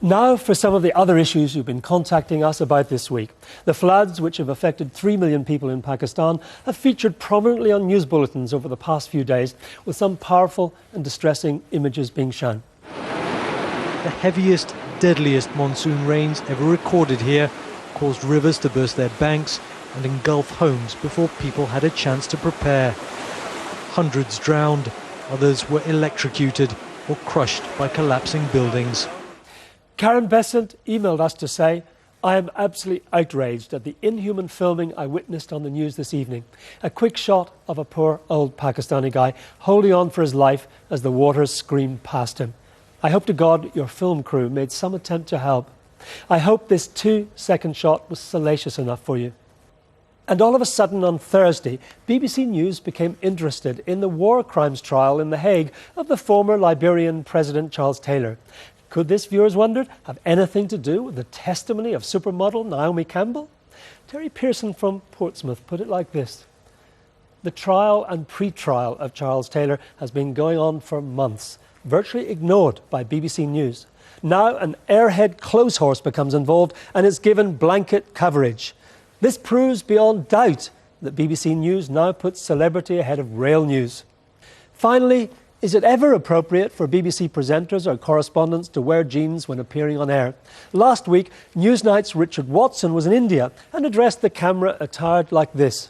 Now for some of the other issues you've been contacting us about this week. The floods, which have affected 3 million people in Pakistan, have featured prominently on news bulletins over the past few days, with some powerful and distressing images being shown. The heaviest, deadliest monsoon rains ever recorded here caused rivers to burst their banks and engulf homes before people had a chance to prepare. Hundreds drowned, others were electrocuted or crushed by collapsing buildings. Karen Besant emailed us to say, "I am absolutely outraged at the inhuman filming I witnessed on the news this evening. A quick shot of a poor old Pakistani guy holding on for his life as the waters screamed past him. I hope to God your film crew made some attempt to help. I hope this 2-second shot was salacious enough for you." And all of a sudden on Thursday, BBC News became interested in the war crimes trial in The Hague of the former Liberian President Charles Taylor. Could this, viewers wondered, have anything to do with the testimony of supermodel Naomi Campbell? Terry Pearson from Portsmouth put it like this: "The trial and pre-trial of Charles Taylor has been going on for months, virtually ignored by BBC News. Now an airhead clothes horse becomes involved and is given blanket coverage. This proves beyond doubt that BBC News now puts celebrity ahead of real news. Finally, is it ever appropriate for BBC presenters or correspondents to wear jeans when appearing on air? Last week, Newsnight's Richard Watson was in India and addressed the camera attired like this.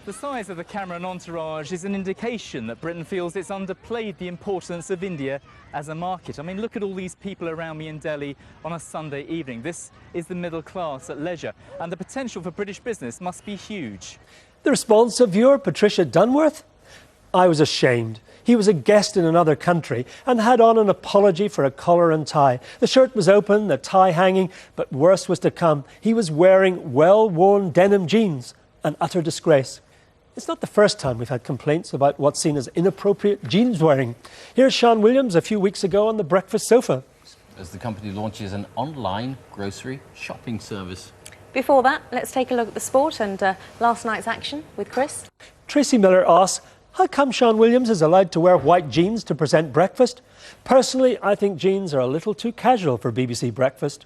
The size of the camera and entourage is an indication that Britain feels it's underplayed the importance of India as a market. I mean, look at all these people around me in Delhi on a Sunday evening. This is the middle class at leisure, and the potential for British business must be huge. The response of viewer Patricia Dunworth? "I was ashamed. He was a guest in another country and had on an apology for a collar and tie. The shirt was open, the tie hanging, but worse was to come. He was wearing well-worn denim jeans, an utter disgrace." It's not the first time we've had complaints about what's seen as inappropriate jeans wearing. Here's Sean Williams a few weeks ago on the breakfast sofa. As the company launches an online grocery shopping service. Before that, let's take a look at the sport and last night's action with Chris. Tracy Miller asks, how come Sean Williams is allowed to wear white jeans to present breakfast? Personally, I think jeans are a little too casual for BBC Breakfast.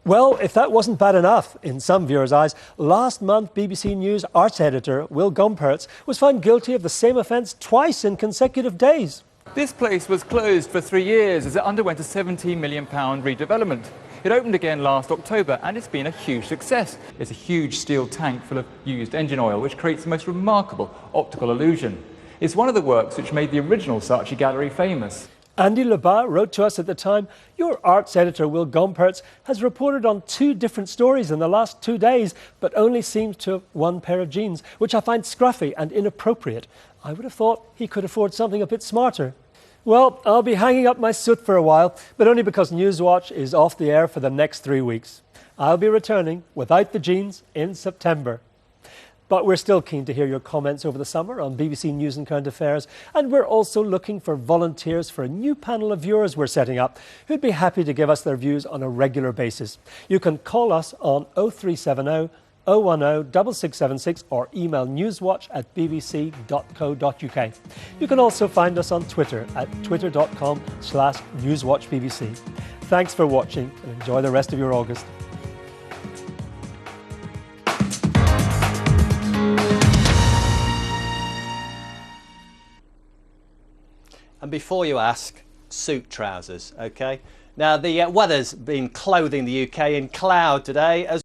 Well, if that wasn't bad enough, in some viewers' eyes, last month BBC News arts editor Will Gompertz was found guilty of the same offence twice in consecutive days. This place was closed for 3 years as it underwent a £17 million redevelopment. It opened again last October and it's been a huge success. It's a huge steel tank full of used engine oil which creates the most remarkable optical illusion. It's one of the works which made the original Saatchi Gallery famous. Andy Lebat wrote to us at the time, "Your arts editor Will Gompertz has reported on 2 different stories in the last 2 days, but only seems to have one pair of jeans, which I find scruffy and inappropriate. I would have thought he could afford something a bit smarter." Well, I'll be hanging up my soot for a while, but only because Newswatch is off the air for the next 3 weeks. I'll be returning without the jeans in September. But we're still keen to hear your comments over the summer on BBC News and Current Affairs, and we're also looking for volunteers for a new panel of viewers we're setting up who'd be happy to give us their views on a regular basis. You can call us on 0370 010 6676 or email newswatch@bbc.co.uk. You can also find us on Twitter at twitter.com/newswatchbbc. Thanks for watching and enjoy the rest of your August. And before you ask, suit trousers, okay? Now, the weather's been clothing the UK in cloud today as